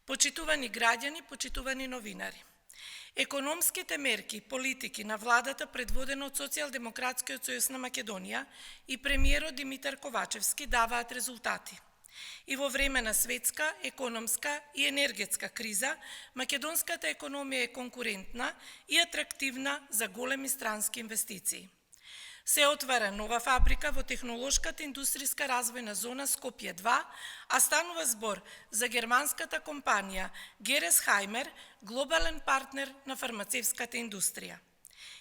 Почитувани граѓани, почитувани новинари. Економските мерки и политики на владата предводена од Социјалдемократскиот сојуз на Македонија и премиерот Димитар Ковачевски даваат резултати. И во време на светска, економска и енергетска криза, македонската економија е конкурентна и атрактивна за големи странски инвестиции. Се отвара нова фабрика во технолошката индустријска развојна зона Скопје 2, а станува збор за германската компанија Gerresheimer, глобален партнер на фармацевската индустрија.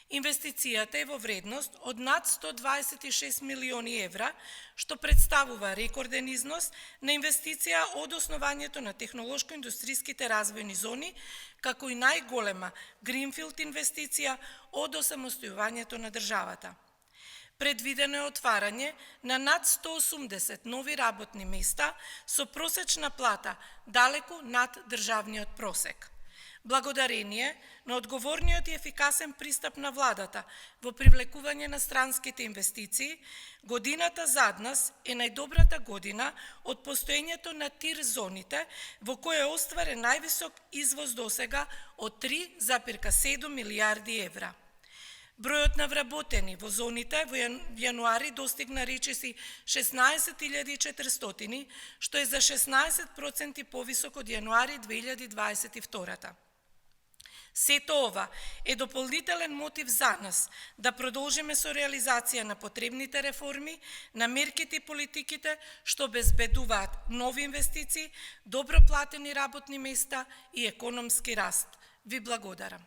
Инвестицијата е во вредност од над 126 милиони евра, што представува рекорден износ на инвестиција од основањето на технолошко-индустријските развојни зони, како и најголема гринфилд инвестиција од осамостојувањето на државата. Предвидено е отварање на над 180 нови работни места со просечна плата далеку над државниот просек. Благодарение на одговорниот и ефикасен пристап на владата во привлекување на странските инвестиции, годината зад нас е најдобрата година од постоењето на ТИР зоните, во која е остварен највисок извоз досега од 3,7 милијарди евра. Бројот на вработени во зоните во јануари достигна речиси 16.400, што е за 16% повисок од јануари 2022. Сето ова е дополнителен мотив за нас да продолжиме со реализација на потребните реформи, на мерките и политиките што обезбедуваат нови инвестиции, добро платени работни места и економски раст. Ви благодарам.